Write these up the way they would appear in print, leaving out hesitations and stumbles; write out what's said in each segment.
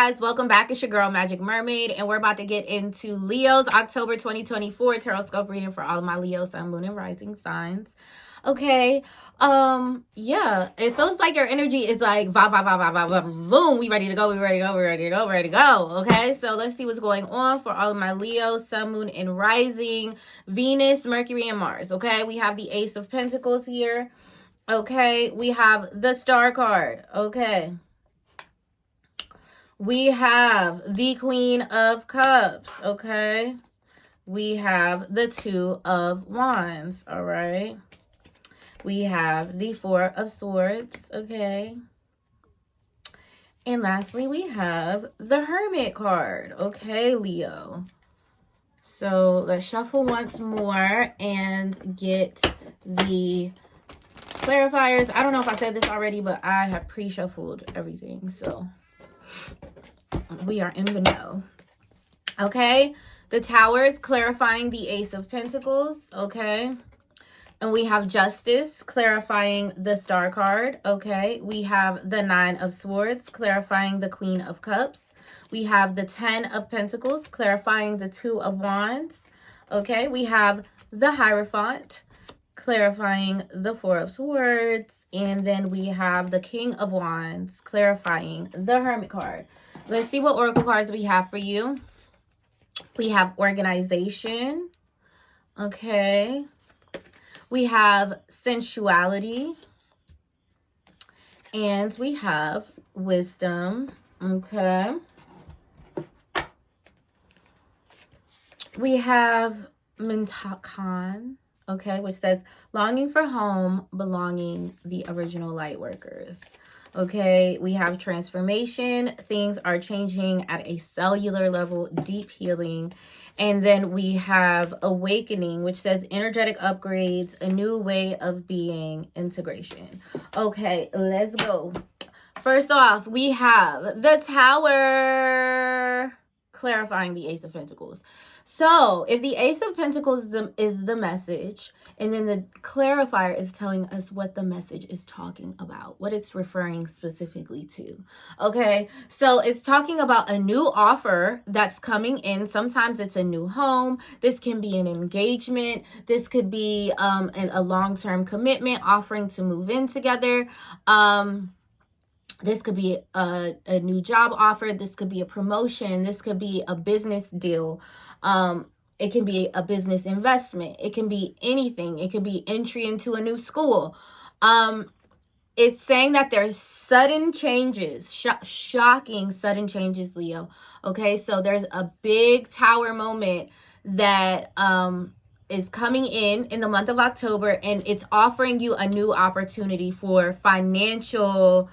guys, welcome back. It's your girl Magic Mermaid, and we're about to get into Leo's October 2024 tarot scope reading for all of my Leo, Sun, Moon, and Rising signs. Okay, yeah, it feels like your energy is like boom, we ready to go, we ready to go. Okay, so let's see what's going on for all of my Leo, Sun, Moon, and Rising, Venus, Mercury, and Mars. Okay, we have the Ace of Pentacles here. Okay, we have the Star card. Okay. We have the Queen of Cups, okay? We have the Two of Wands, all right? We have the Four of Swords, okay? And lastly, we have the Hermit card, okay, Leo? So let's shuffle once more and get the clarifiers. I don't know if I said this already, but I have pre-shuffled everything, so we are in the know. Okay, the Tower is clarifying the Ace of Pentacles. Okay, and we have Justice clarifying the Star card. Okay, we have the Nine of Swords clarifying the Queen of Cups. We have the Ten of Pentacles clarifying the Two of Wands. Okay, we have the Hierophant clarifying the Four of Swords, and then we have the King of Wands clarifying the Hermit card. Let's see what oracle cards we have for you. We have organization. Okay. We have sensuality. And we have wisdom. Okay. We have Mintakan. Okay, which says longing for home, belonging, the original light workers. Okay, we have transformation. Things are changing at a cellular level, deep healing. And then we have awakening, which says energetic upgrades, a new way of being, integration. Okay, let's go. First off, we have the Tower clarifying the Ace of Pentacles. So if the Ace of Pentacles is the message, and then the clarifier is telling us what the message is talking about, what it's referring specifically to. Okay, so it's talking about a new offer that's coming in. Sometimes it's a new home. This can be an engagement. This could be a long-term commitment, offering to move in together. This could be a new job offer. This could be a promotion. This could be a business deal. It can be a business investment. It can be anything. It could be entry into a new school. It's saying that there's sudden changes, shocking sudden changes, Leo. Okay, so there's a big Tower moment that is coming in the month of October, and it's offering you a new opportunity for financial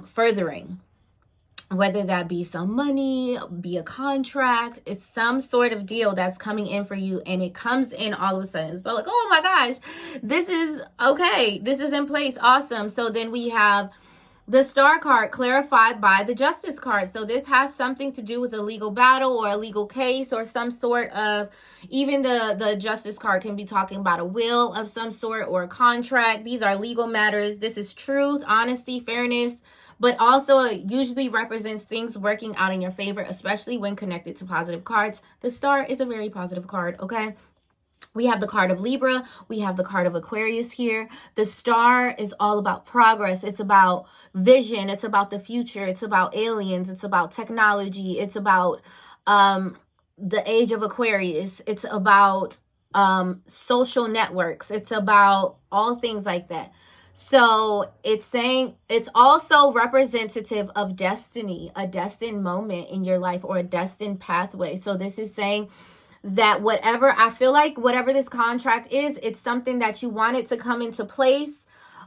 furthering, whether that be some money, be a contract. It's some sort of deal that's coming in for you, and it comes in all of a sudden. So like, oh my gosh, this is okay, this is in place, awesome. So then we have the Star card clarified by the Justice card. So this has something to do with a legal battle or a legal case or some sort of, even the Justice card can be talking about a will of some sort or a contract. These are legal matters. This is truth, honesty, fairness, but also it usually represents things working out in your favor, especially when connected to positive cards. The Star is a very positive card, okay? We have the card of Libra. We have the card of Aquarius here. The Star is all about progress. It's about vision. It's about the future. It's about aliens. It's about technology. It's about the age of Aquarius. It's about social networks. It's about all things like that. So it's saying it's also representative of destiny, a destined moment in your life or a destined pathway. So this is saying that whatever this contract is, it's something that you wanted to come into place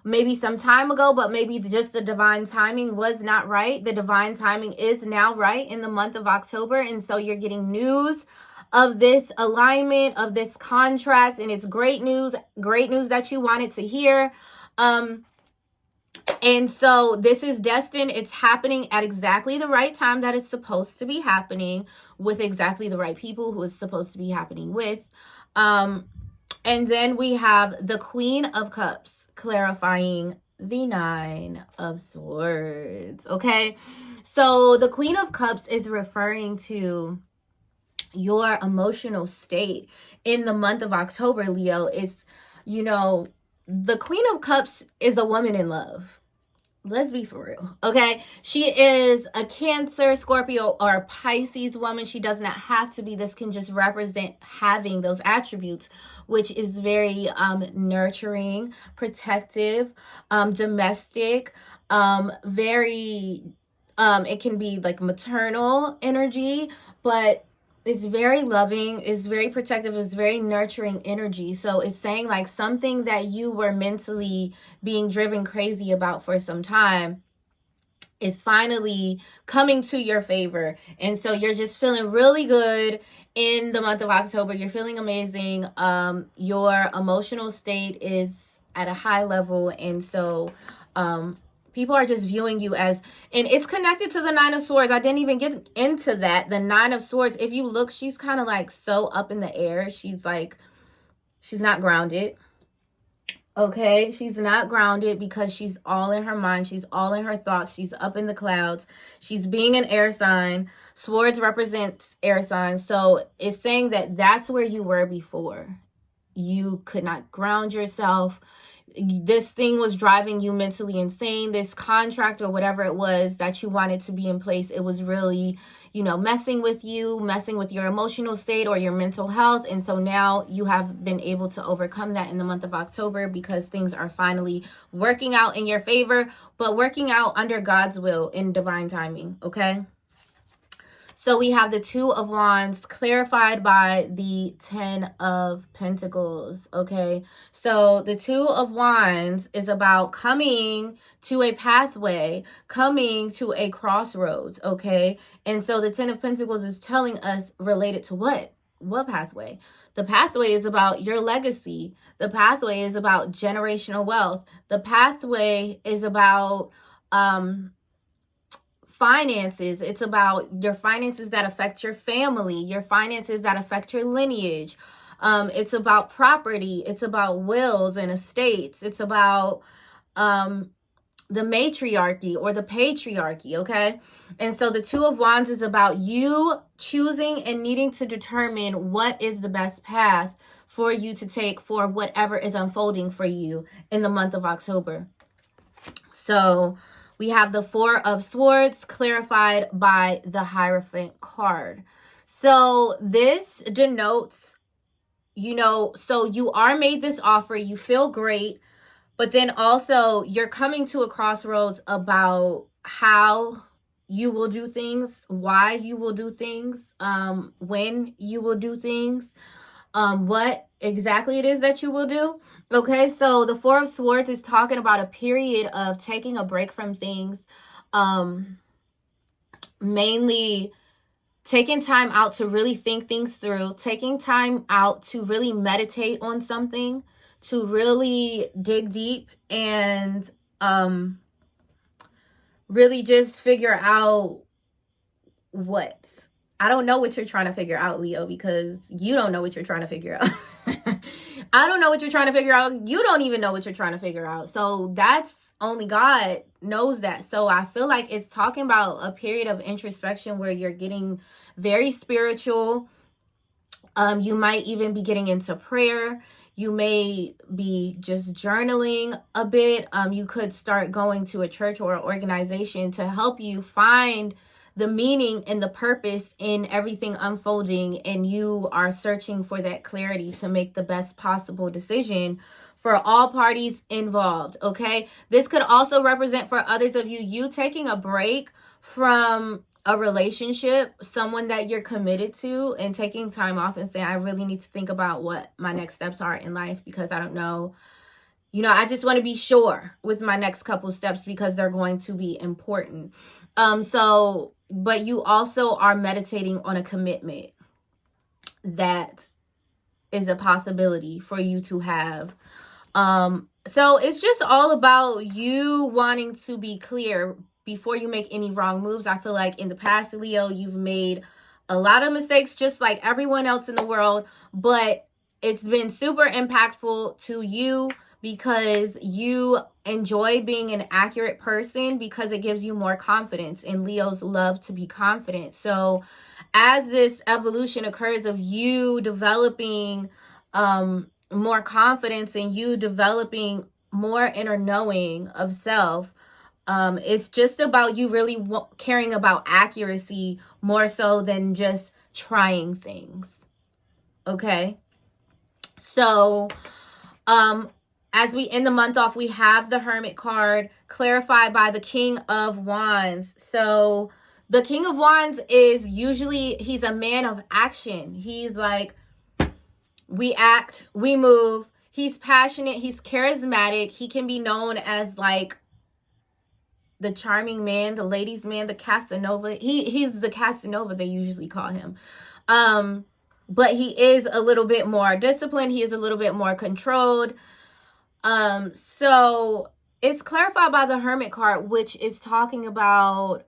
maybe some time ago, but maybe just the divine timing was not right. The divine timing is now right in the month of October. And so you're getting news of this alignment, of this contract, and it's great news that you wanted to hear. And so this is destined. It's happening at exactly the right time that it's supposed to be happening, with exactly the right people who it's supposed to be happening with. And then we have the Queen of Cups clarifying the Nine of Swords. Okay, so the Queen of Cups is referring to your emotional state in the month of October, Leo. It's, you know, the Queen of Cups is a woman in love. Let's be for real, okay? She is a Cancer, Scorpio, or Pisces woman. She does not have to be. This can just represent having those attributes, which is very nurturing, protective, domestic, very, it can be like maternal energy, but it's very loving, it's very protective, it's very nurturing energy. So it's saying like something that you were mentally being driven crazy about for some time is finally coming to your favor. And so you're just feeling really good in the month of October. You're feeling amazing. Your emotional state is at a high level. And so people are just viewing you as, and it's connected to the Nine of Swords. I didn't even get into that. The Nine of Swords, if you look, she's kind of like so up in the air. She's like, she's not grounded. Okay, she's not grounded because she's all in her mind. She's all in her thoughts. She's up in the clouds. She's being an air sign. Swords represents air signs. So it's saying that that's where you were before. You could not ground yourself. This thing was driving you mentally insane. This contract or whatever it was that you wanted to be in place, it was really, you know, messing with you, messing with your emotional state or your mental health. And so now you have been able to overcome that in the month of October because things are finally working out in your favor, but working out under God's will in divine timing, okay? So we have the Two of Wands clarified by the Ten of Pentacles, okay? So the Two of Wands is about coming to a pathway, coming to a crossroads, okay? And so the Ten of Pentacles is telling us related to what? What pathway? The pathway is about your legacy. The pathway is about generational wealth. The pathway is about finances. It's about your finances that affect your family, your finances that affect your lineage. It's about property. It's about wills and estates. It's about the matriarchy or the patriarchy, okay? And so the Two of Wands is about you choosing and needing to determine what is the best path for you to take for whatever is unfolding for you in the month of October. So we have the Four of Swords clarified by the Hierophant card. So this denotes, you know, so you are made this offer, you feel great, but then also you're coming to a crossroads about how you will do things, why you will do things, when you will do things, what exactly it is that you will do. Okay, so the Four of Swords is talking about a period of taking a break from things, mainly taking time out to really think things through, taking time out to really meditate on something, to really dig deep and really just figure out what. I don't know what you're trying to figure out, Leo, because you don't know what you're trying to figure out. I don't know what you're trying to figure out. You don't even know what you're trying to figure out. So that's only God knows that. So I feel like it's talking about a period of introspection where you're getting very spiritual. You might even be getting into prayer. You may be just journaling a bit. You could start going to a church or an organization to help you find the meaning and the purpose in everything unfolding, and you are searching for that clarity to make the best possible decision for all parties involved, okay? This could also represent for others of you taking a break from a relationship, someone that you're committed to, and taking time off and saying, I really need to think about what my next steps are in life because I don't know. You know, I just want to be sure with my next couple steps because they're going to be important. But you also are meditating on a commitment that is a possibility for you to have. So it's just all about you wanting to be clear before you make any wrong moves. I feel like in the past, Leo, you've made a lot of mistakes just like everyone else in the world, but it's been super impactful to you because you enjoy being an accurate person because it gives you more confidence, and Leos love to be confident. So as this evolution occurs of you developing more confidence and you developing more inner knowing of self, it's just about you really caring about accuracy more so than just trying things. Okay? So, as we end the month off, we have the Hermit card clarified by the King of Wands. So the King of Wands is usually, he's a man of action. He's like, we act, we move. He's passionate. He's charismatic. He can be known as like the charming man, the ladies' man, the Casanova. He's the Casanova, they usually call him. But he is a little bit more disciplined. He is a little bit more controlled. So it's clarified by the Hermit card, which is talking about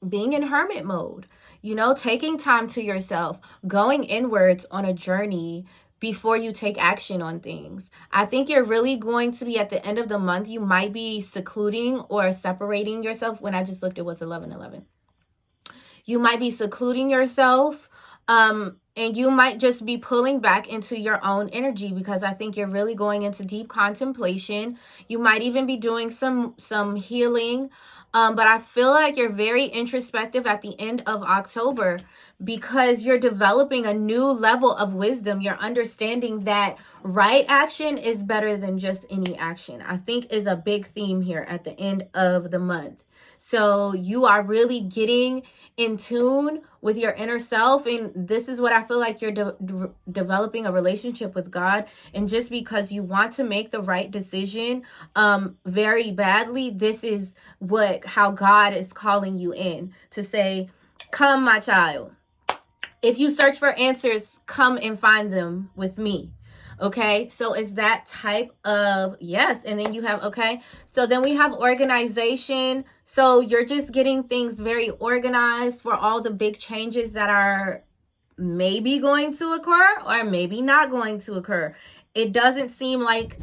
being in hermit mode, you know, taking time to yourself, going inwards on a journey before you take action on things. I think you're really going to be at the end of the month, you might be secluding or separating yourself. When I just looked, it was 11/11. You might be secluding yourself, and you might just be pulling back into your own energy, because I think you're really going into deep contemplation. You might even be doing some healing. But I feel like you're very introspective at the end of October, because you're developing a new level of wisdom. You're understanding that right action is better than just any action, I think is a big theme here at the end of the month. So you are really getting in tune with your inner self. And this is what I feel like you're developing a relationship with God. And just because you want to make the right decision very badly, this is how God is calling you in to say, come, my child. If you search for answers, come and find them with me. Okay, so it's that type of, yes. And then you have, okay, so then we have organization. So you're just getting things very organized for all the big changes that are maybe going to occur or maybe not going to occur. It doesn't seem like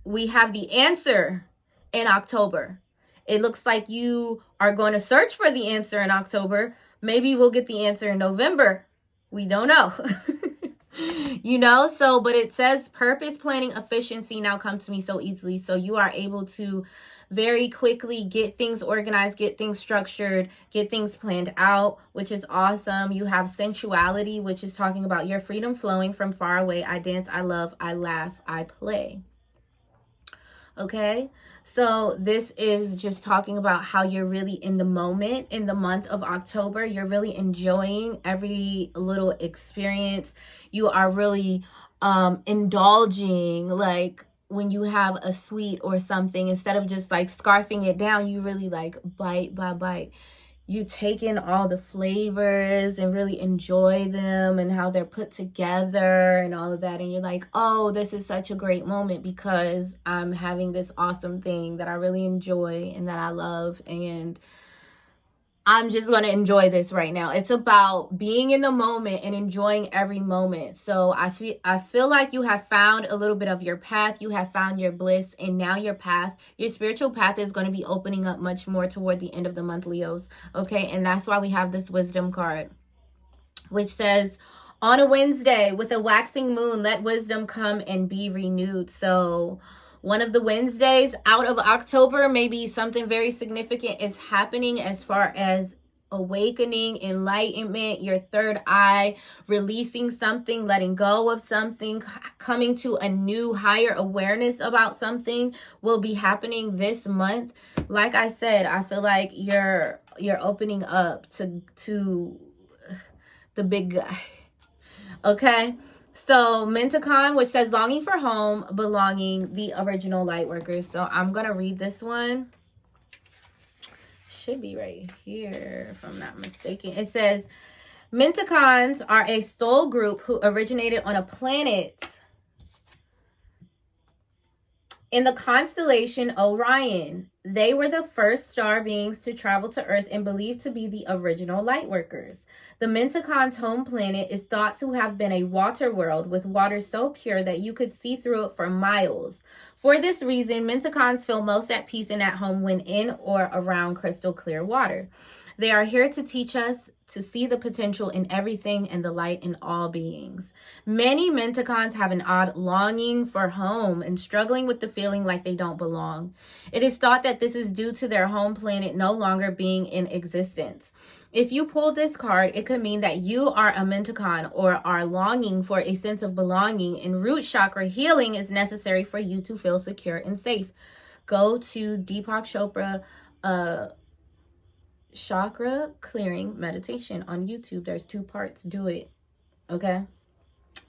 we have the answer in October. It looks like you are going to search for the answer in October. Maybe we'll get the answer in November. We don't know. You know, so, but it says purpose, planning, efficiency now come to me so easily. So you are able to very quickly get things organized, get things structured, get things planned out, which is awesome. You have sensuality, which is talking about your freedom flowing from far away. I dance, I love, I laugh, I play. Okay, so this is just talking about how you're really in the moment in the month of October. You're really enjoying every little experience. You are really indulging, like when you have a sweet or something, instead of just like scarfing it down, you really like bite by bite. You take in all the flavors and really enjoy them and how they're put together and all of that. And you're like, oh, this is such a great moment because I'm having this awesome thing that I really enjoy and that I love. And I'm just going to enjoy this right now. It's about being in the moment and enjoying every moment. So I feel like you have found a little bit of your path. You have found your bliss, and now your spiritual path is going to be opening up much more toward the end of the month, Leos. Okay, and that's why we have this wisdom card, which says, on a Wednesday with a waxing moon, let wisdom come and be renewed. So one of the Wednesdays out of October, maybe something very significant is happening as far as awakening, enlightenment, your third eye, releasing something, letting go of something, coming to a new higher awareness about something will be happening this month. Like I said, I feel like you're opening up to the big guy. Okay. So Mentacon, which says longing for home, belonging, the original light workers. So I'm going to read this one. Should be right here, if I'm not mistaken. It says, Mentacons are a soul group who originated on a planet In the constellation Orion, they were the first star beings to travel to Earth and believed to be the original lightworkers. The Mentacon's home planet is thought to have been a water world with water so pure that you could see through it for miles. For this reason, Mentacons feel most at peace and at home when in or around crystal clear water. They are here to teach us to see the potential in everything and the light in all beings. Many Mentacons have an odd longing for home and struggling with the feeling like they don't belong. It is thought that this is due to their home planet no longer being in existence. If you pull this card, it could mean that you are a Mentacon or are longing for a sense of belonging, and root chakra healing is necessary for you to feel secure and safe. Go to Deepak Chopra chakra clearing meditation on YouTube. There's 2 parts. Do it. Okay?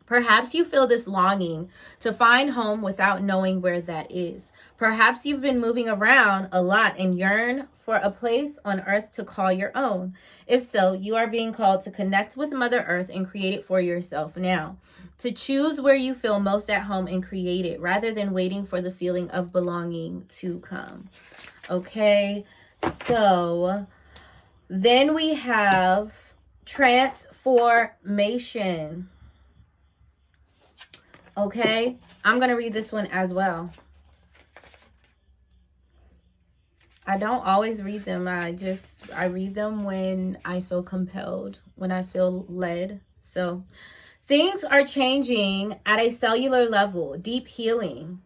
Perhaps you feel this longing to find home without knowing where that is. Perhaps you've been moving around a lot and yearn for a place on earth to call your own. If so, you are being called to connect with Mother Earth and create it for yourself now. To choose where you feel most at home and create it rather than waiting for the feeling of belonging to come. Okay, so then we have transformation. Okay, I'm going to read this one as well. I don't always read them. I read them when I feel compelled, when I feel led. So, things are changing at a cellular level, deep healing.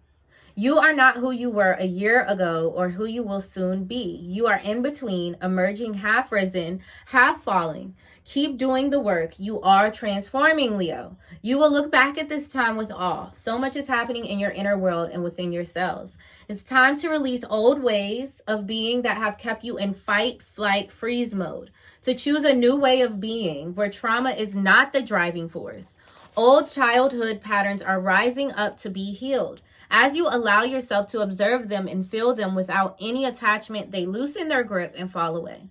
You are not who you were a year ago or who you will soon be. You are in between, emerging, half risen, half falling. Keep doing the work. You are transforming, Leo. You will look back at this time with awe. So much is happening in your inner world and within your cells. It's time to release old ways of being that have kept you in fight, flight, freeze mode. To choose a new way of being where trauma is not the driving force. Old childhood patterns are rising up to be healed. As you allow yourself to observe them and feel them without any attachment, they loosen their grip and fall away.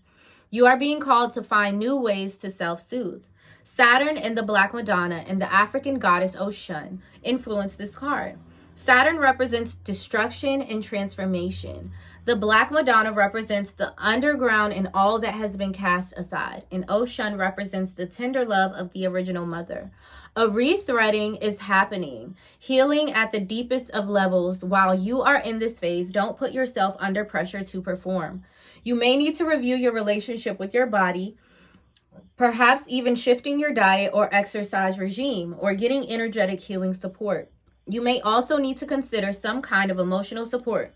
You are being called to find new ways to self-soothe. Saturn and the Black Madonna and the African goddess Oshun influence this card. Saturn represents destruction and transformation. The Black Madonna represents the underground and all that has been cast aside. And Oshun represents the tender love of the original mother. A rethreading is happening, healing at the deepest of levels. While you are in this phase, don't put yourself under pressure to perform. You may need to review your relationship with your body, perhaps even shifting your diet or exercise regime or getting energetic healing support. You may also need to consider some kind of emotional support,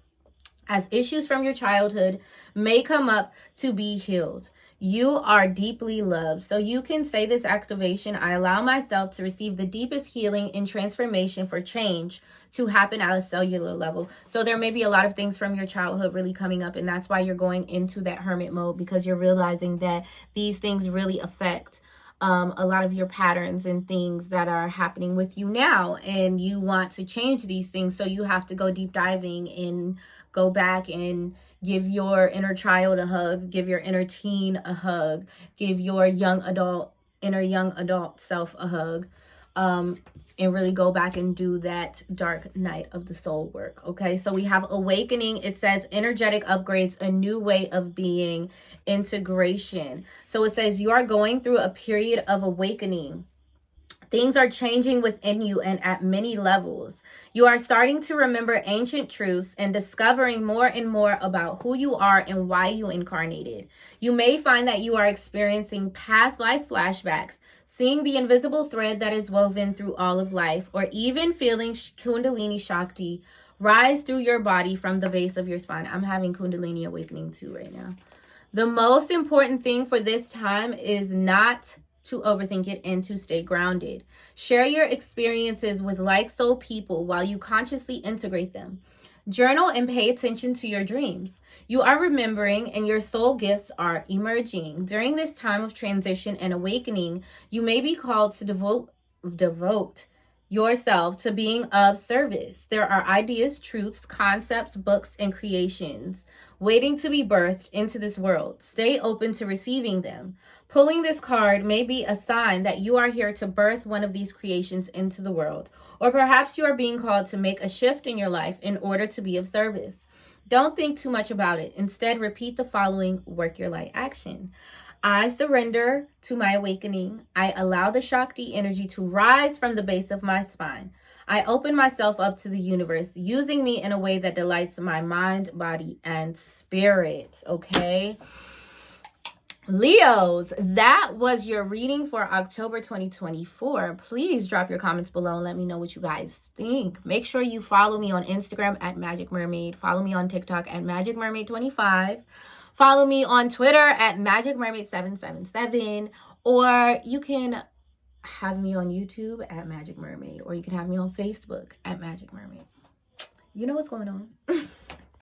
as issues from your childhood may come up to be healed. You are deeply loved. So you can say this activation: I allow myself to receive the deepest healing and transformation for change to happen at a cellular level. So there may be a lot of things from your childhood really coming up, and that's why you're going into that hermit mode, because you're realizing that these things really affect a lot of your patterns and things that are happening with you now, and you want to change these things. So you have to go deep diving and go back and give your inner child a hug, give your inner teen a hug, give your inner young adult self a hug, and really go back and do that dark night of the soul work. Okay, so we have awakening. It says energetic upgrades, a new way of being, integration. So it says you are going through a period of awakening. Things are changing within you and at many levels. You are starting to remember ancient truths and discovering more and more about who you are and why you incarnated. You may find that you are experiencing past life flashbacks, seeing the invisible thread that is woven through all of life, or even feeling Kundalini Shakti rise through your body from the base of your spine. I'm having Kundalini awakening too right now. The most important thing for this time is not to overthink it and to stay grounded. Share your experiences with like-soul people while you consciously integrate them. Journal and pay attention to your dreams. You are remembering and your soul gifts are emerging. During this time of transition and awakening, you may be called to devote yourself to being of service. There are ideas, truths, concepts, books, and creations waiting to be birthed into this world. Stay open to receiving them. Pulling this card may be a sign that you are here to birth one of these creations into the world, or perhaps you are being called to make a shift in your life in order to be of service. Don't think too much about it. Instead, repeat the following work your light action. I surrender to my awakening. I allow the Shakti energy to rise from the base of my spine. I open myself up to the universe, using me in a way that delights my mind, body, and spirit. Okay. Leos, that was your reading for October 2024. Please drop your comments below and let me know what you guys think. Make sure you follow me on Instagram at Magic Mermaid. Follow me on TikTok at Magic Mermaid 25. Follow me on Twitter at Magic Mermaid 777. Or you can have me on YouTube at Magic Mermaid. Or you can have me on Facebook at Magic Mermaid. You know what's going on.